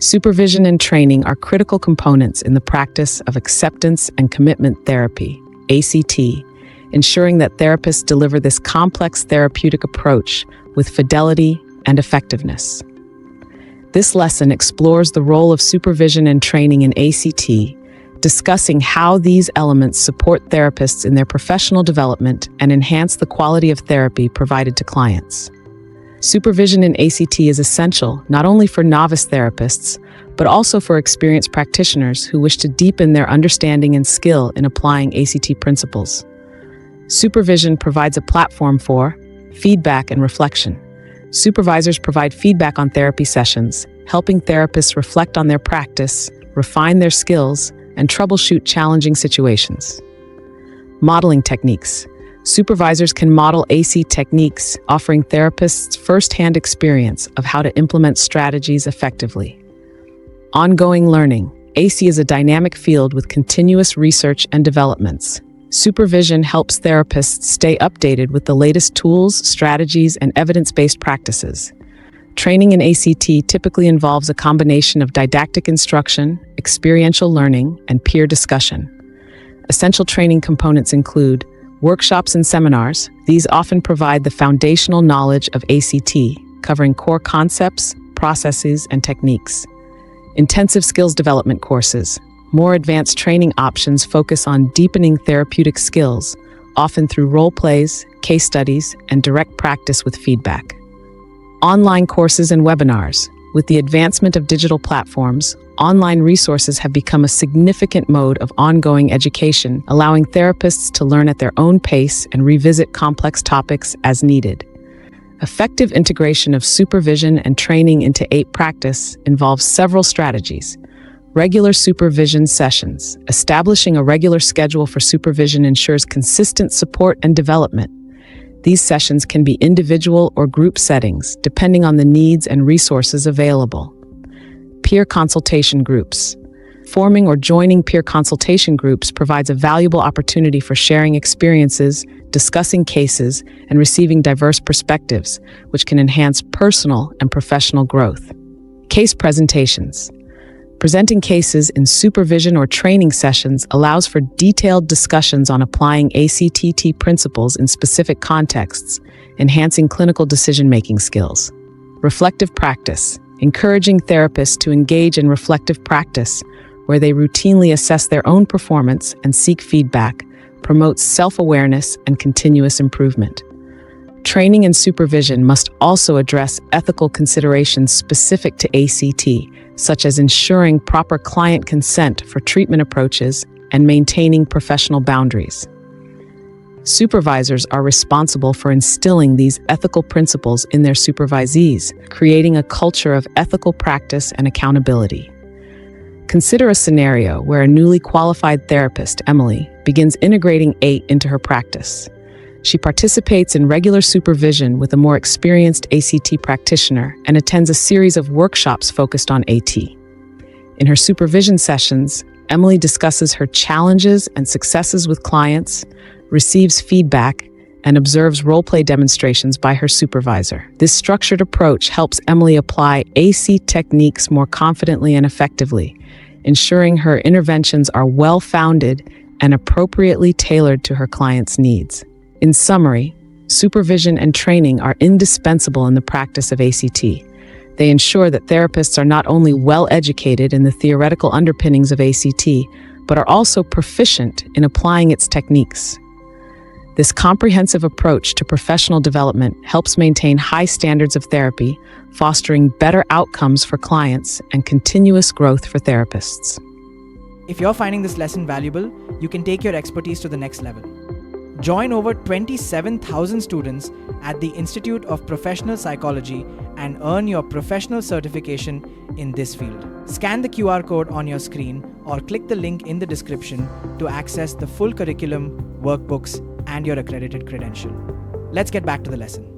Supervision and training are critical components in the practice of acceptance and commitment therapy, ACT, ensuring that therapists deliver this complex therapeutic approach with fidelity and effectiveness. This lesson explores the role of supervision and training in ACT, discussing how these elements support therapists in their professional development and enhance the quality of therapy provided to clients. Supervision in ACT is essential not only for novice therapists, but also for experienced practitioners who wish to deepen their understanding and skill in applying ACT principles. Supervision provides a platform for feedback and reflection. Supervisors provide feedback on therapy sessions, helping therapists reflect on their practice, refine their skills, and troubleshoot challenging situations. Modeling techniques. Supervisors can model AC techniques, offering therapists first-hand experience of how to implement strategies effectively. Ongoing learning. AC is a dynamic field with continuous research and developments. Supervision helps therapists stay updated with the latest tools, strategies, and evidence-based practices. Training in ACT typically involves a combination of didactic instruction, experiential learning, and peer discussion. Essential training components include workshops and seminars. These often provide the foundational knowledge of ACT, covering core concepts, processes, and techniques. Intensive skills development courses. More advanced training options focus on deepening therapeutic skills, often through role plays, case studies, and direct practice with feedback. Online courses and webinars. With the advancement of digital platforms, online resources have become a significant mode of ongoing education, allowing therapists to learn at their own pace and revisit complex topics as needed. Effective integration of supervision and training into APE practice involves several strategies. Regular supervision sessions. Establishing a regular schedule for supervision ensures consistent support and development. These sessions can be individual or group settings, depending on the needs and resources available. Peer consultation groups. Forming or joining peer consultation groups provides a valuable opportunity for sharing experiences, discussing cases, and receiving diverse perspectives, which can enhance personal and professional growth. Case presentations. Presenting cases in supervision or training sessions allows for detailed discussions on applying ACTT principles in specific contexts, enhancing clinical decision-making skills. Reflective practice. Encouraging therapists to engage in reflective practice, where they routinely assess their own performance and seek feedback, promotes self-awareness and continuous improvement. Training and supervision must also address ethical considerations specific to ACT, such as ensuring proper client consent for treatment approaches and maintaining professional boundaries. Supervisors are responsible for instilling these ethical principles in their supervisees, creating a culture of ethical practice and accountability. Consider a scenario where a newly qualified therapist, Emily, begins integrating ATE into her practice. She participates in regular supervision with a more experienced ACT practitioner and attends a series of workshops focused on AT. In her supervision sessions, Emily discusses her challenges and successes with clients, receives feedback, and observes role-play demonstrations by her supervisor. This structured approach helps Emily apply AC techniques more confidently and effectively, ensuring her interventions are well-founded and appropriately tailored to her clients' needs. In summary, supervision and training are indispensable in the practice of ACT. They ensure that therapists are not only well-educated in the theoretical underpinnings of ACT, but are also proficient in applying its techniques. This comprehensive approach to professional development helps maintain high standards of therapy, fostering better outcomes for clients and continuous growth for therapists. If you're finding this lesson valuable, you can take your expertise to the next level. Join over 27,000 students at the Institute of Professional Psychology and earn your professional certification in this field. Scan the QR code on your screen or click the link in the description to access the full curriculum, workbooks, and your accredited credential. Let's get back to the lesson.